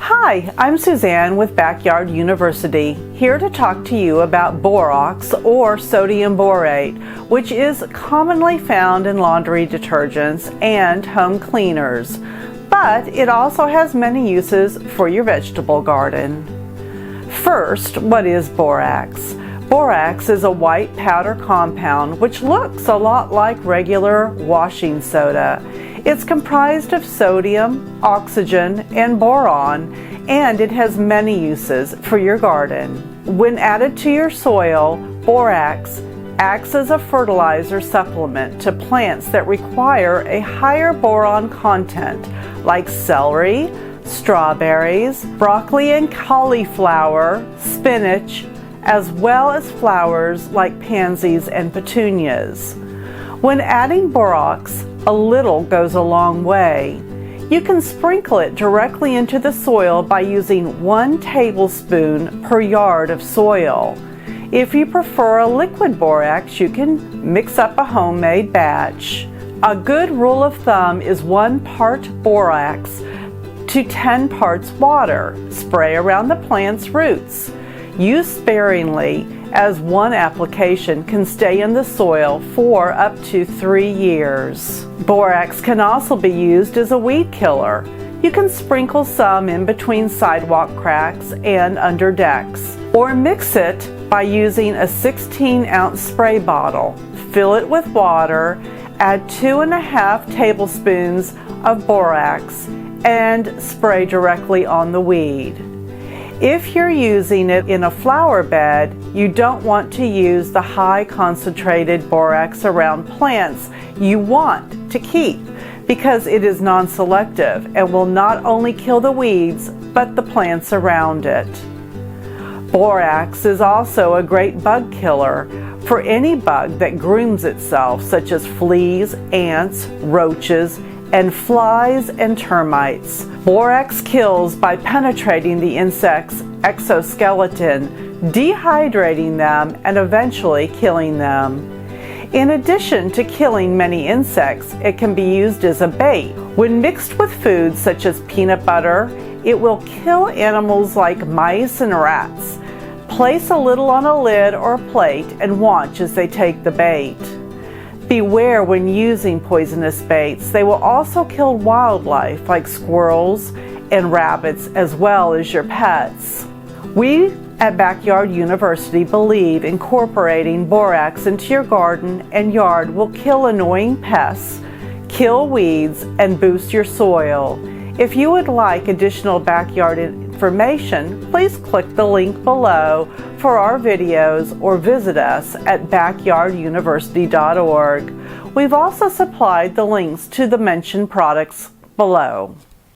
Hi, I'm Suzanne with Backyard University, here to talk to you about borax or sodium borate, which is commonly found in laundry detergents and home cleaners, but it also has many uses for your vegetable garden. First, what is borax? Borax is a white powder compound which looks a lot like regular washing soda. It's comprised of sodium, oxygen, and boron, and it has many uses for your garden. When added to your soil, borax acts as a fertilizer supplement to plants that require a higher boron content, like celery, strawberries, broccoli and cauliflower, spinach, as well as flowers like pansies and petunias. When adding borax, a little goes a long way. You can sprinkle it directly into the soil by using 1 tablespoon per yard of soil. If you prefer a liquid borax, you can mix up a homemade batch. A good rule of thumb is 1 part borax to 10 parts water. Spray around the plant's roots. Use sparingly, as 1 application can stay in the soil for up to 3 years. Borax can also be used as a weed killer. You can sprinkle some in between sidewalk cracks and under decks, or mix it by using a 16-ounce spray bottle. Fill it with water, add 2.5 tablespoons of borax, and spray directly on the weed. If you're using it in a flower bed, you don't want to use the high concentrated borax around plants you want to keep, because it is non-selective and will not only kill the weeds, but the plants around it. Borax is also a great bug killer for any bug that grooms itself, such as fleas, ants, roaches, and flies and termites. Borax kills by penetrating the insect's exoskeleton, dehydrating them, and eventually killing them. In addition to killing many insects, it can be used as a bait. When mixed with foods such as peanut butter, it will kill animals like mice and rats. Place a little on a lid or plate and watch as they take the bait. Beware when using poisonous baits. They will also kill wildlife like squirrels and rabbits, as well as your pets. We at Backyard University believe incorporating borax into your garden and yard will kill annoying pests, kill weeds, and boost your soil. If you would like additional backyard information, please click the link below for our videos or visit us at backyarduniversity.org. We've also supplied the links to the mentioned products below.